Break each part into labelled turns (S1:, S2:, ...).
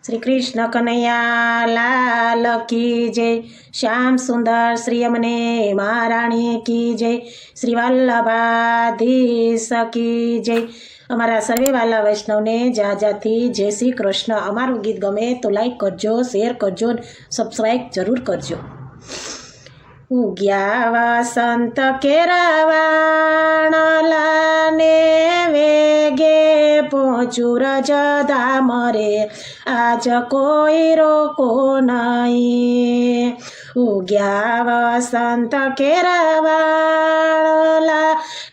S1: श्री कृष्ण कन्हैया लाल की जय। श्याम सुंदर श्री अमने महाराणी की जय। श्री वल्लभाधीश की जय। अमरा सर्वे वाला वैष्णव ने जाथी जय श्री कृष्ण। अमारू गीत गमे तो लाइक करजो, शेर करजो, सब्सक्राइब जरूर करजो। उग्या वसंत केरावाणला ने वेगे पहुँचू रजधाम रे, आज कोई रोको नहीं। उग्या वसंत केरावाणला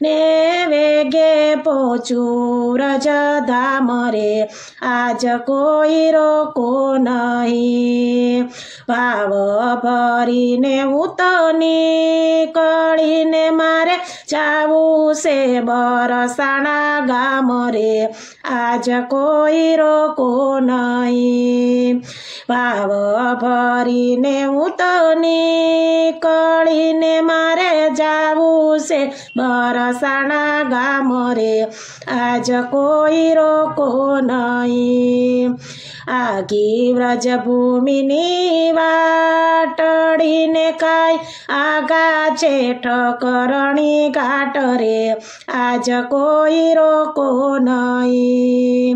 S1: ने वेगे पहुँचू रजधाम रे, आज कोई रोको नहीं। भाव भरीने उतनी कळीने मारे जावू से बरसाना गाम रे, आज कोई रोको नहीं। भाव भरीने उतनी कळीने मारे जावू से बरसाना गाम रे, आज कोई रोको नहीं। आगी व्रजभूमिनी वाटડીને કાય આગા છે ઠકરણી ઘાટ રે, આજ કોઈ રોકો નહીં।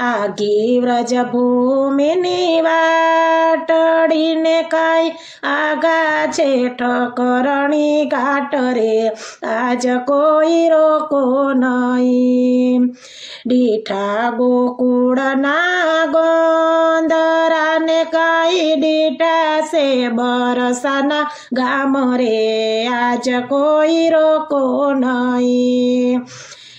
S1: આગી વ્રજભૂમિની વાટડીને કાય આગા છે ઠકરણી ઘાટ રે, આજ કોઈ રોકો નહીં। ડીઠા ગોકુળના ગોંદરાને કાઈ ડીઠા સે બરસાના ગામ રે, આજ કોઈ રોકો નહીં।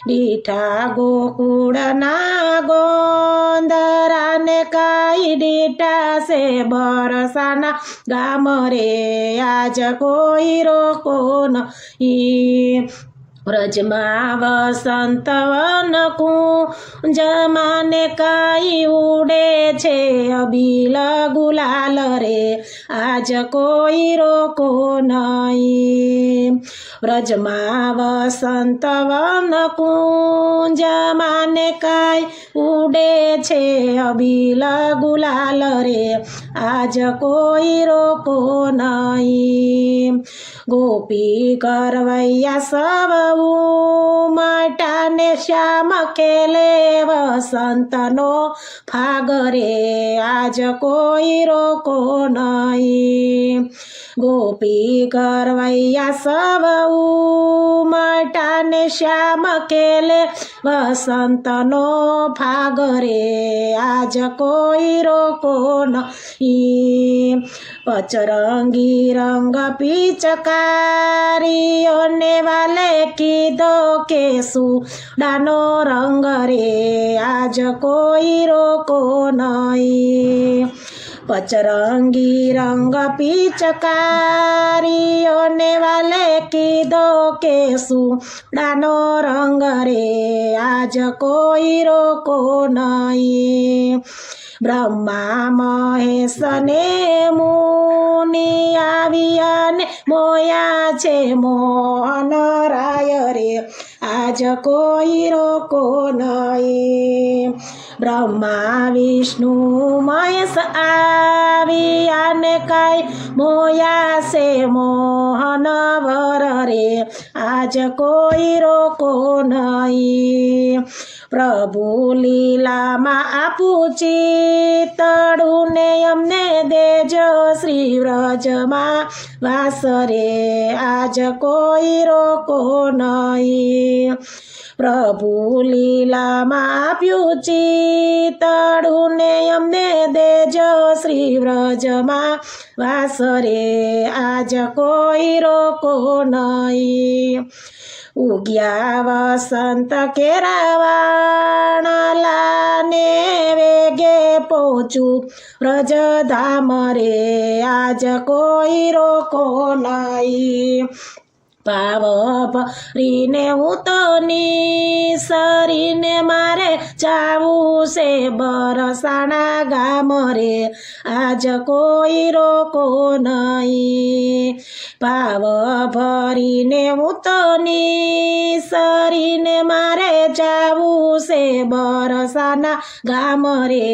S1: ડીઠા ગોકુળના ગોંદરાને કાઈ ડીઠા સે બરસાના ગામ રે, આજ કોઈ રોકો નહીં। વ્રજમાં વસંત વન કુંજમાને કાઈ ઉડે છે અબીલ ગુલાલ રે, આજ કોઈ રોકો નહીં। વ્રજમાં વસંત વન કુંજમાને કાઈ ઉડે છે અબીલ ગુલાલ રે, આજ કોઈ રોકો નહીં। ગોપી કરવૈયા સવ ઉમટાને શ્યામ ખેલે વસંતનો ફાગ રે, આજ કોઈ રોકો નહીં। ગોપી કરવૈયા સવ ઉમટાને શ્યામ ખેલે વસંતનો ફાગ રે, આજ કોઈ રોકો નહીં। પચરંગી રંગ પિચકારીઓને વાલે કીધો કે સુડાનો રંગ રે, આજ કોઈ રોકો નહીં। પચરંગી રંગ પિચકારીઓને વાલે કીધો કે સુડાનો રંગ રે, આજ કોઈ રોકો નહીં। બ્રહ્મા મહેશને મુનિ આવ્યાને મોયા છે મોહન રાય રે, આજ કોઈ રોકો નહીં। બ્રહ્મા વિષ્ણુ મહેશ આવ્યાને કાંઈ મોયા છે મોહન વર રે, આજ કોઈ રોકો નહીં। પ્રભુ લીલામાં આપું ચિતડું ને અમને દેજો શ્રી વ્રજમાં વાસ રે, આજ કોઈ રોકો નહીં। પ્રભુ લીલામાં આપ્યું ચિતડું ને અમને દેજો શ્રી વ્રજમાં વાસ રે, આજ કોઈ રોકો નહીં। ઉગ્યા વસંત કેરાવાણલા ને વેગે પહોંચું વ્રજધામ રે, આજ કોઈ રોકો નહીં। ભાવ ભરીને હું તો નિસરીને મારે જાવું છે બરસાણા ગામ રે, આજ કોઈ રોકો નહીં. ભાવ ભરીને હું તો નિસરીને મારે જાવું છે બરસાના ગામ રે,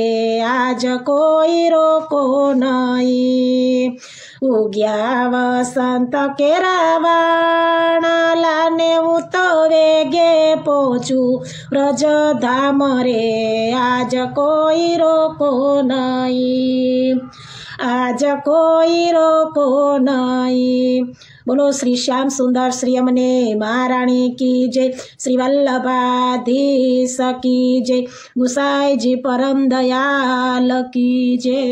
S1: આજ કોઈ રોકો નહીં. ઉગ્યા વસંત કેરાવાણા લાને હું તો વેગે પહોંચું વ્રજધામ રે, આજ કોઈ રોકો નહીં, આજ કોઈ રોકો નહીં. બોલો શ્રી શ્યામ સુંદર શ્રી અમને મહારાણી કી જય, શ્રી વલ્લભાધીશ કી જય, ગુસાઈજી પરમ દયાલ કી જય.